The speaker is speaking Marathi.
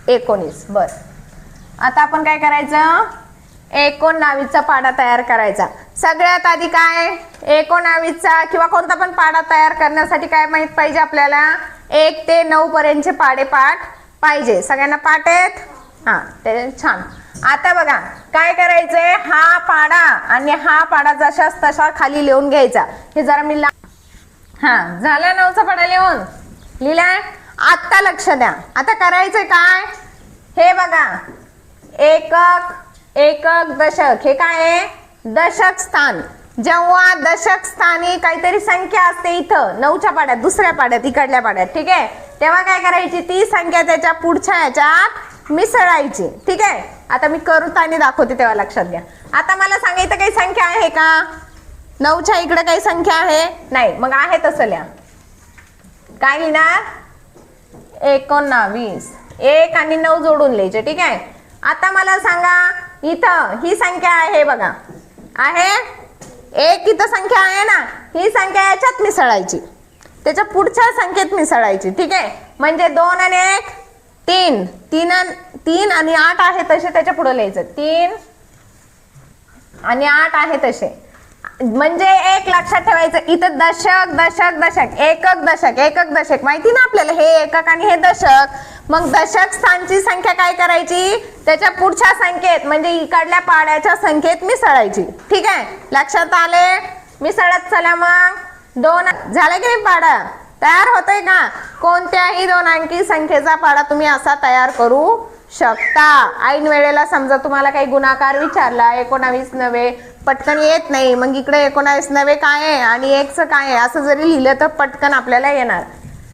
19. बर, आता आपण काय करायचं, 19वीचा पाढा तयार करायचा. सगळ्यात आधी काय 19वीचा किंवा कोणता पण पाढा तयार करण्यासाठी काय माहित पाहिजे आपल्याला, 1 ते 9 पर्यंतचे पाढे पाठ पाहिजे. सगळ्यांना पाठ आहेत? हा, ते छान. आता बघा काय करायचंय, हा पाढा आणि हा पाढा जशाच तसा खाली लिहून घ्यायचा. हे जरा मी हा झाला 9चा पाढा लिहून लिहिलाय. आता लक्ष द्या, आता करायचंय काय, हे बघा एकक, एकक, दशक. हे काय आहे, दशक स्थान. जेव्हा दशक स्थानी काहीतरी संख्या असते इथं 9च्या पाढ्यात, दुसऱ्या पाढ्यात, इकडल्या पाढ्यात, ठीक आहे, तेव्हा काय करायची, ती संख्या त्याच्या पुढच्या ह्याच्यात मिसळायची. ठीक आहे, आता मी करूतानी दाखवते तेव्हा लक्षात घ्या. आता मला सांगायचं काही संख्या आहे का, 9च्या इकडे काही संख्या आहे नाही, मग आहे तसं लिहा. काय लिहिणार, 19. 1 आणि 9 जोडून लिहायचे. ठीक आहे, आता मला सांगा इथं ही संख्या आहे बघा, आहे 1, इथं संख्या आहे ना, ही संख्या याच्यात मिसळायची, त्याच्या पुढच्या संख्येत मिसळायची. ठीक आहे, म्हणजे 2 आणि 1 3, 3 आणि 8 आहे तसे त्याच्या पुढे लिहायचं, 3 आणि 8 आहे तसे. म्हणजे एक लक्षात ठेवायचं, इथं दशक दशक दशक, एकक दशक, एकक दशक माहिती ना आपल्याला, हे एकक आणि हे दशक. मग दशक स्थानची संख्या काय करायची, त्याच्या पुढच्या संख्येत म्हणजे इकडल्या पाढ्याच्या संख्येत मिसळायची. ठीक आहे, लक्षात आले, मिसळत चला. मग 2 झाले की नाही, पाढा तयार होतोय का, कोणत्याही 2 अंकी संख्येचा पाढा तुम्ही असा तयार करू शकता. ऐन वेळेला समजा तुम्हाला काही गुणाकार विचारला, 19 नव्हे पटकन येत नाही, मग इकडे 19 नव्हे काय आहे आणि 1चं काय आहे असं जरी लिहिलं तर पटकन आपल्याला येणार.